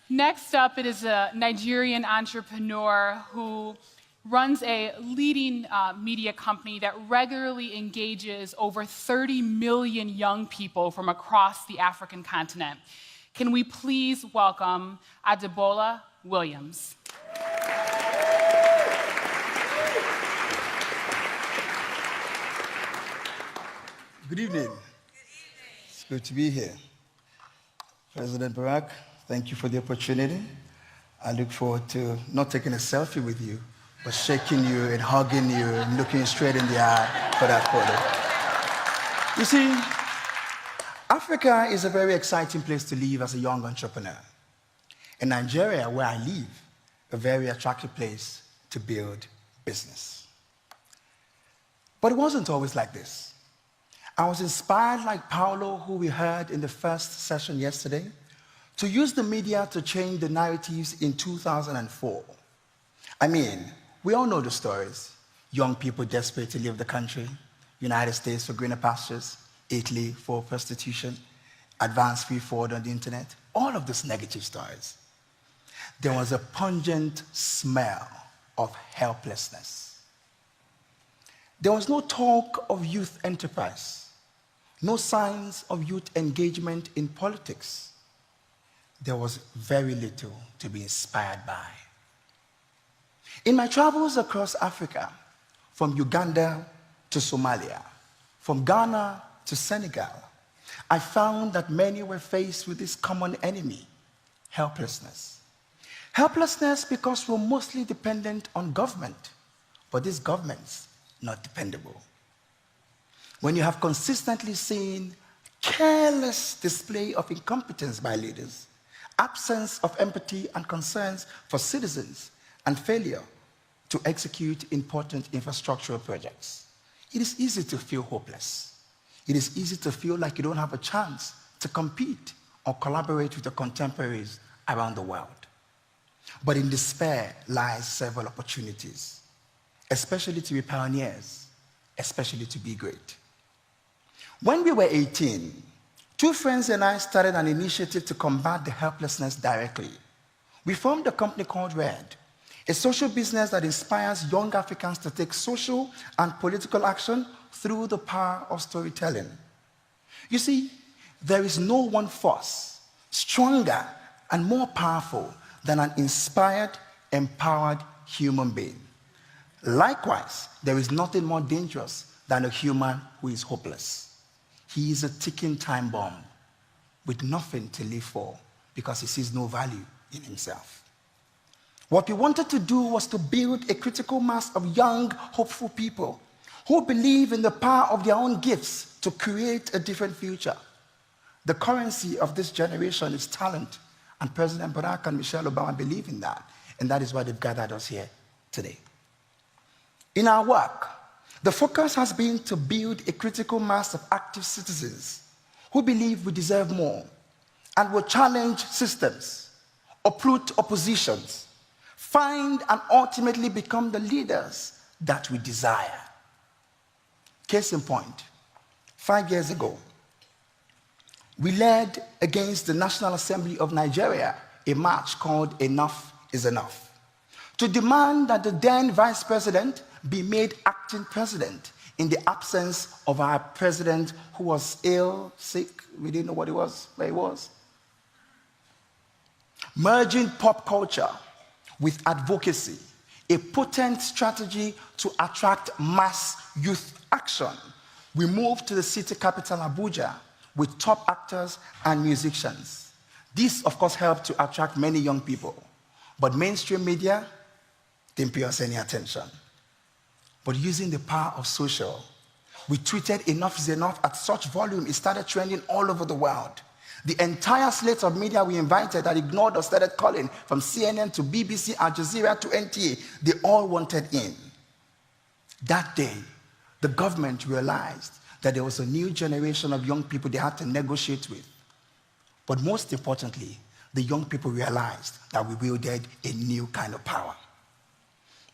Next up, it is a Nigerian entrepreneur who runs a leading media company that regularly engages over 30 million young people from across the African continent. Can we please welcome Adebola Williams? Good evening. It's good to be here. President Barack, thank you for the opportunity. I look forward to not taking a selfie with you, but shaking you and hugging you and looking you straight in the eye for that photo. You see, Africa is a very exciting place to live as a young entrepreneur. In Nigeria, where I live, a very attractive place to build business. But it wasn't always like this. I was inspired, like Paulo, who we heard in the first session yesterday, to use the media to change the narratives in 2004. I mean, we all know the stories. Young people desperate to leave the country, United States for greener pastures, Italy for prostitution, advanced free forward on the internet, all of these negative stories. There was a pungent smell of helplessness. There was no talk of youth enterprise. No signs of youth engagement in politics. There was very little to be inspired by. In my travels across Africa, from Uganda to Somalia, from Ghana to Senegal, I found that many were faced with this common enemy, helplessness. Helplessness because we're mostly dependent on government, but these governments not dependable. When you have consistently seen careless display of incompetence by leaders, absence of empathy and concerns for citizens, and failure to execute important infrastructural projects, it is easy to feel hopeless. It is easy to feel like you don't have a chance to compete or collaborate with your contemporaries around the world. But in despair lies several opportunities, especially to be pioneers, especially to be great. When we were 18, two friends and I started an initiative to combat the helplessness directly. We formed a company called RED, a social business that inspires young Africans to take social and political action through the power of storytelling. You see, there is no one force stronger and more powerful than an inspired, empowered human being. Likewise, there is nothing more dangerous than a human who is hopeless. He is a ticking time bomb with nothing to live for because he sees no value in himself. What we wanted to do was to build a critical mass of young, hopeful people who believe in the power of their own gifts to create a different future. The currency of this generation is talent, and President Barack and Michelle Obama believe in that, and that is why they've gathered us here today. In our work, the focus has been to build a critical mass of active citizens who believe we deserve more and will challenge systems, uproot oppositions, find and ultimately become the leaders that we desire. Case in point, 5 years ago, we led against the National Assembly of Nigeria a march called Enough is Enough, to demand that the then vice president be made acting president in the absence of our president who was ill, sick, we didn't know what he was, where he was. Merging pop culture with advocacy, a potent strategy to attract mass youth action, we moved to the city capital, Abuja, with top actors and musicians. This, of course, helped to attract many young people, but mainstream media didn't pay us any attention. But using the power of social, we tweeted Enough is Enough at such volume, it started trending all over the world. The entire slate of media we invited that ignored us started calling, from CNN to BBC, Al Jazeera to NTA. They all wanted in. That day, the government realized that there was a new generation of young people they had to negotiate with. But most importantly, the young people realized that we wielded a new kind of power.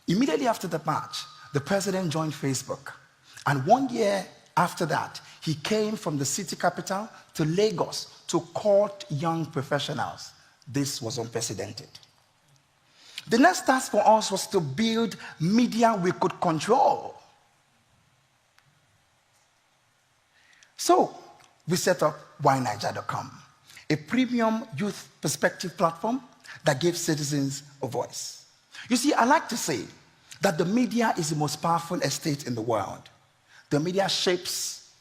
Immediately after the march, the president joined Facebook. And 1 year after that, he came from the city capital to Lagos to court young professionals. This was unprecedented. The next task for us was to build media we could control. So we set up whyniger.com, a premium youth perspective platform that gives citizens a voice. You see, I like to say that the media is the most powerful estate in the world. The media shapes,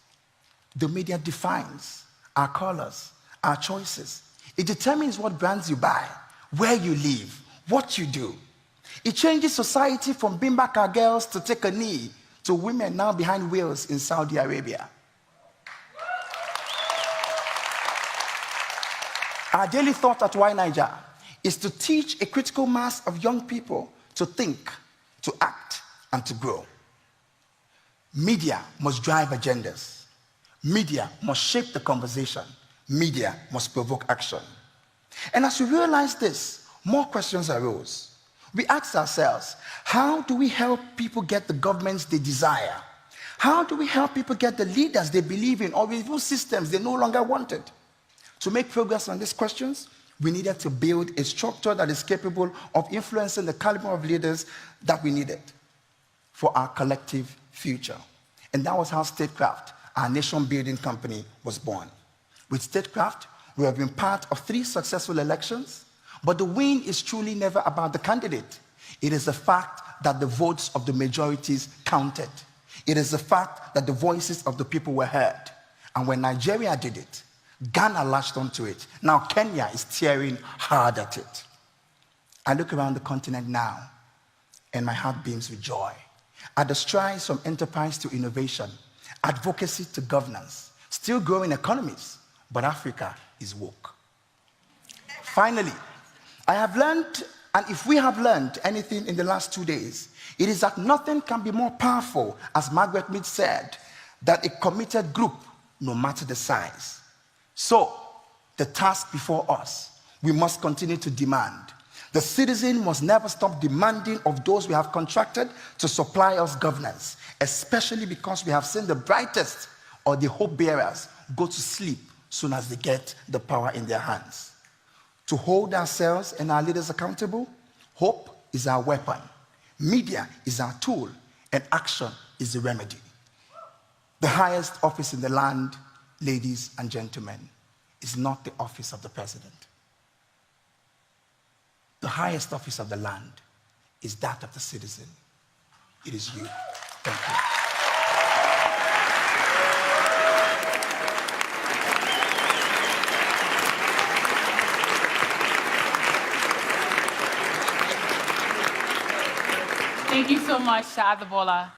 the media defines our colors, our choices. It determines what brands you buy, where you live, what you do. It changes society from being back our girls to take a knee to women now behind wheels in Saudi Arabia. Our daily thought at Why Niger is to teach a critical mass of young people to think, to act, and to grow. Media must drive agendas. Media must shape the conversation. Media must provoke action. And as we realized this, more questions arose. We asked ourselves, how do we help people get the governments they desire? How do we help people get the leaders they believe in, or even systems they no longer wanted? To make progress on these questions, we needed to build a structure that is capable of influencing the caliber of leaders that we needed for our collective future. And that was how Statecraft, our nation-building company, was born. With Statecraft, we have been part of 3 successful elections, but the win is truly never about the candidate. It is the fact that the votes of the majorities counted. It is the fact that the voices of the people were heard. And when Nigeria did it, Ghana latched onto it. Now Kenya is tearing hard at it. I look around the continent now, and my heart beams with joy at the strides from enterprise to innovation, advocacy to governance, still growing economies, but Africa is woke. Finally, I have learned, and if we have learned anything in the last 2 days, it is that nothing can be more powerful, as Margaret Mead said, than a committed group, no matter the size. So, the task before us, we must continue to demand. The citizen must never stop demanding of those we have contracted to supply us governance, especially because we have seen the brightest or the hope bearers go to sleep soon as they get the power in their hands. To hold ourselves and our leaders accountable, hope is our weapon, media is our tool, and action is the remedy. The highest office in the land, ladies and gentlemen, is not the office of the president. The highest office of the land is that of the citizen. It is you. Thank you. Thank you so much, Adebola.